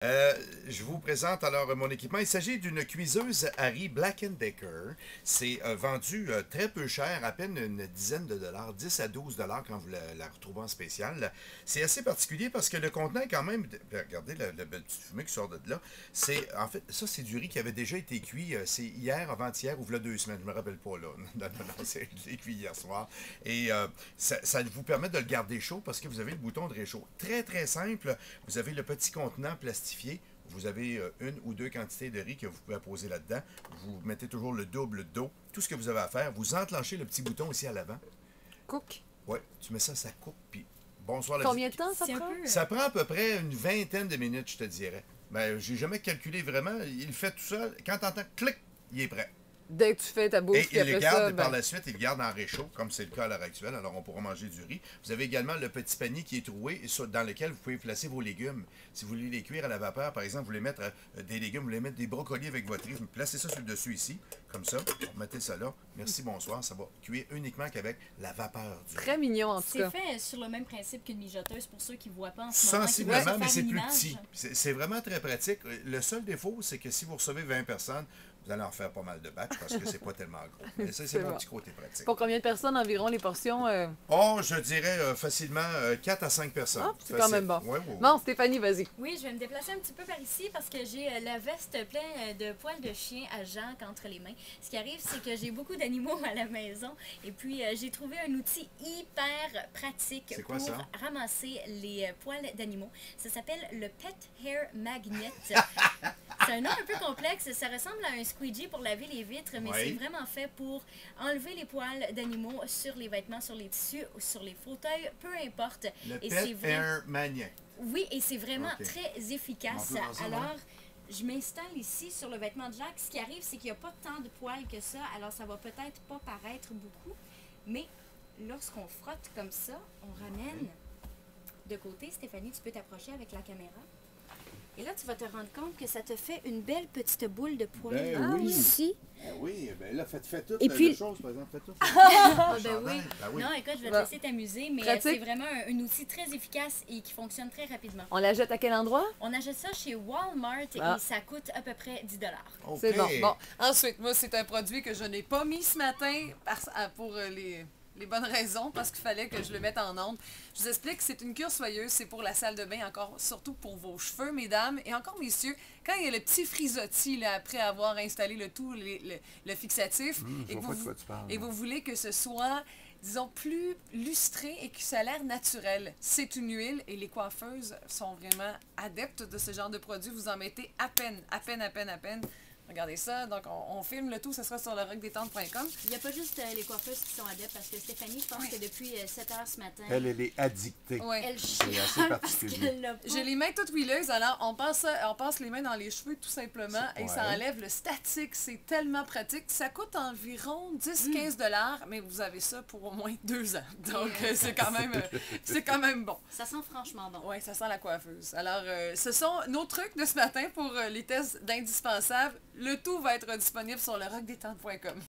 Euh, je vous présente alors mon équipement. Il s'agit d'une cuiseuse Harry Black Decker. C'est vendu très peu cher, à peine une dizaine de dollars, 10 à 12 dollars quand vous la retrouvez en spécial. C'est assez particulier parce que le contenant est quand même... Regardez la belle petite fumée qui sort de là. En fait, ça c'est du riz qui avait déjà été cuit. C'est hier, avant-hier ou v'là 2 semaines. Je me rappelle pas là. Non, non, non, c'est cuit hier soir. Et ça vous permet de le garder chaud parce que vous avez le bouton de réchaud. Très très simple. Vous avez le petit contenant plastique. Vous avez une ou deux quantités de riz que vous pouvez poser là-dedans. Vous mettez toujours le double d'eau. Tout ce que vous avez à faire, vous enclenchez le petit bouton ici à l'avant. Cook. Oui, tu mets ça coupe, puis bonsoir la Combien de visite. temps ça prend? Ça prend à peu près une vingtaine de minutes, je te dirais. Ben, j'ai jamais calculé vraiment. Il le fait tout seul. Quand tu entends clic, il est prêt. Dès que tu fais ta bouffe, Et puis il le après garde ça, par la suite, il le garde en réchaud, comme c'est le cas à l'heure actuelle. Alors, on pourra manger du riz. Vous avez également le petit panier qui est troué, dans lequel vous pouvez placer vos légumes. Si vous voulez les cuire à la vapeur, par exemple, vous voulez mettre des légumes, vous voulez mettre des brocolis avec votre riz, vous placez ça sur le dessus ici, comme ça. Vous mettez ça là. Merci, bonsoir. Ça va cuire uniquement qu'avec la vapeur du riz. Très mignon en tout cas. C'est fait sur le même principe qu'une mijoteuse pour ceux qui ne voient pas en ce moment. Sensiblement, mais c'est plus petit. C'est vraiment très pratique. Le seul défaut, c'est que si vous recevez 20 personnes, vous allez en faire pas mal de batchs parce que c'est pas tellement gros. Mais ça, c'est mon petit côté pratique. Pour combien de personnes environ les portions? Oh, je dirais facilement 4 à 5 personnes. Ah, c'est quand même bon. Ouais, ouais, ouais. Bon, Stéphanie, vas-y. Oui, je vais me déplacer un petit peu par ici parce que j'ai la veste pleine de poils de chien à Jacques entre les mains. Ce qui arrive, c'est que j'ai beaucoup d'animaux à la maison et puis j'ai trouvé un outil hyper pratique pour ramasser les poils d'animaux. Ça s'appelle le Pet Hair Magnet. C'est un nom un peu complexe. Ça ressemble à un squeegee pour laver les vitres, mais c'est vraiment fait pour enlever les poils d'animaux sur les vêtements, sur les tissus, sur les fauteuils, peu importe. Le Pet Hair Magnet. Oui, et c'est vraiment très efficace. Alors, je m'installe ici sur le vêtement de Jacques. Ce qui arrive, c'est qu'il n'y a pas tant de poils que ça, alors ça va peut-être pas paraître beaucoup, mais lorsqu'on frotte comme ça, on ramène de côté. Stéphanie, tu peux t'approcher avec la caméra. Et là, tu vas te rendre compte que ça te fait une belle petite boule de poils ici. Ben oui, ben là, faites toutes les choses, par exemple, faites toutes. Ben oui. Non, écoute, je vais te laisser t'amuser, mais c'est vraiment un outil très efficace et qui fonctionne très rapidement. On la jette à quel endroit? On achète ça chez Walmart et ça coûte à peu près 10 $. C'est bon. Bon. Ensuite, moi, c'est un produit que je n'ai pas mis ce matin pour les bonnes raisons, parce qu'il fallait que je le mette en onde. Je vous explique, c'est une cure soyeuse, c'est pour la salle de bain, encore surtout pour vos cheveux, mesdames, et encore messieurs, quand il y a le petit frisottis, là, après avoir installé le fixatif, et vous voulez que ce soit, disons, plus lustré et que ça a l'air naturel. C'est une huile, et les coiffeuses sont vraiment adeptes de ce genre de produit. Vous en mettez à peine. Regardez ça. Donc, on filme le tout. Ça sera sur le rockdétente.com. Il n'y a pas juste les coiffeuses qui sont adeptes, parce que Stéphanie, je pense que depuis 7 heures ce matin... Elle est addictée. Elle C'est assez particulier. J'ai les mains toutes huileuses, alors on passe les mains dans les cheveux tout simplement et ça enlève le statique. C'est tellement pratique. Ça coûte environ 10-15 $, mais vous avez ça pour au moins 2 ans. Donc, c'est quand même bon. Ça sent franchement bon. Oui, ça sent la coiffeuse. Alors, ce sont nos trucs de ce matin pour les tests d'indispensables. Le tout va être disponible sur le rockdétente.com.